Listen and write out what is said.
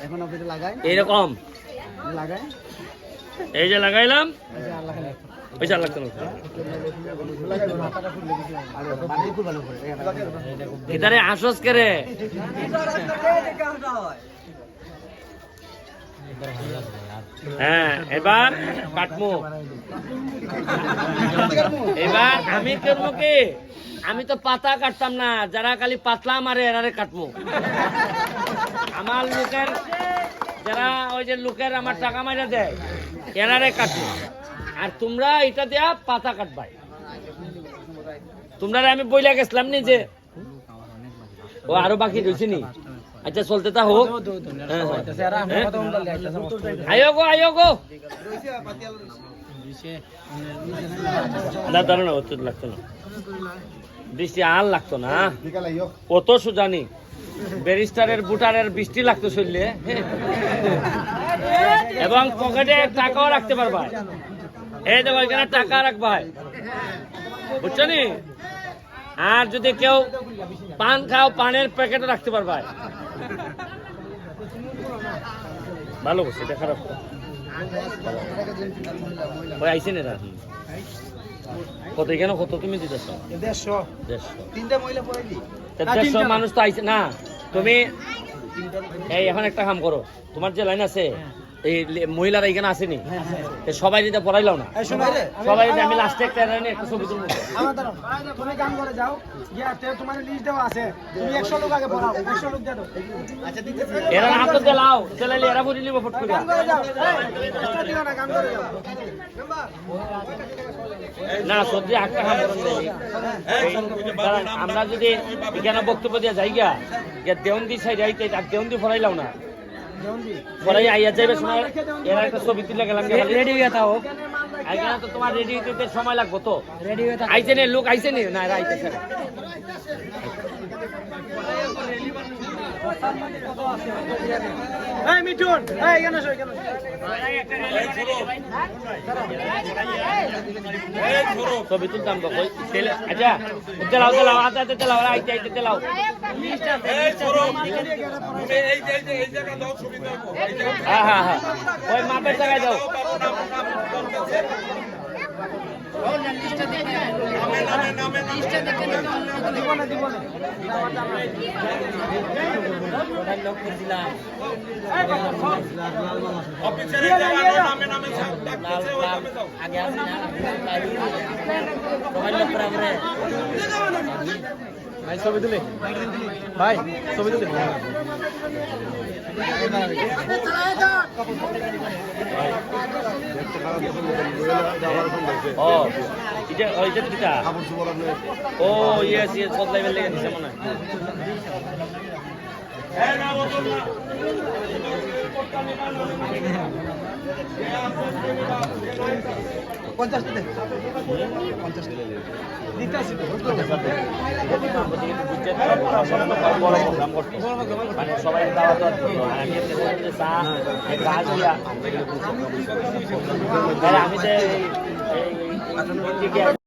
এখন লাগাই এইরকম লাগাই এই যে লাগাইলাম পয়সা লাগতো না ভিতরে আসস কে রে হ্যাঁ এবার কাটমু এবার আমি করবো কি আমি তো পাতা কাটতাম না যারা খালি পাতলা মারে এরারে কাটমু আমার লোকের যারা ওই যে লোকের আমার টাকা মাইরা দেয় এরারে কাটমু আর তোমরা এটা দেয়া পাতা কাটবাই তোমরা আমি বইলা গেছিলাম নি যে ও আরো বাকি রয়েছে নি আচ্ছা চলতে তা হোক আয়ো গো না দাঁড়ানো লাগতো না বৃষ্টি আর লাগতো না কত সুজানি ব্যারিস্টারের বুটারের বৃষ্টি লাগতো শরীরে এবং পকেটে টাকাও রাখতে পারবা এই দেখো এখানে টাকা রাখবা বুঝছো নি আর যদি কেউ পান খাও পানের প্যাকেটও রাখতে পারবা ভালো করছে এটা খারাপ ওই আইসে না কত এখানে কত তুমি দিতেছ 150 মানুষ তো আইসে না তুমি এই এখন একটা কাম করো তোমার যে লাইন আছে এই মহিলারা এখানে আসেনি সবাই যেটা পড়াইলাও না সবাই আমি লাস্টে একটা ছবি তুলবো তুমি কাম করে যাও তোমার লিস্ট দেওয়া আছে তুমি 100 লোক আগে পড়াও 100 লোক দাও আচ্ছা দিতেছি এরা নাম তো দেলাও দেলাইলে এরা বলি নিব ফট করে কাম করে যাও এক্সট্রা দিও না কাম করে যাও না সত্যি একটা কাম করুন আমরা যদি এখানে বক্তব্য দিয়ে যাই গিয়া দেওন্দি সাইড আইতে আর দেওন্দি পড়াইলাও না পড়াই আইয়া যাইবে সময় এরা একটা ছবি তুলে গেলাম রেডি হয়ে থাও এখানে তো তোমার রেডি হইতে সময় লাগবে তো রেডি হয়ে থাও আইছে নে লোক আইছে নে না এরা আইতেছে এই মিঠুন এই কেন সই কেন ছবি তুলতাম তো কই আচ্ছা তেলাও আতে তেলাও আইতে তেলাও এই জায়গা দাও ছবি দাও হ্যাঁ ওই মাপের জায়গায় দাও ভাই ছবি তুলে ভাই ছবি তুলে ও এটা ওইটা কিটা ও ইয়েস বদলাইবার লেগে দিছে মনে হয় সবাই আমি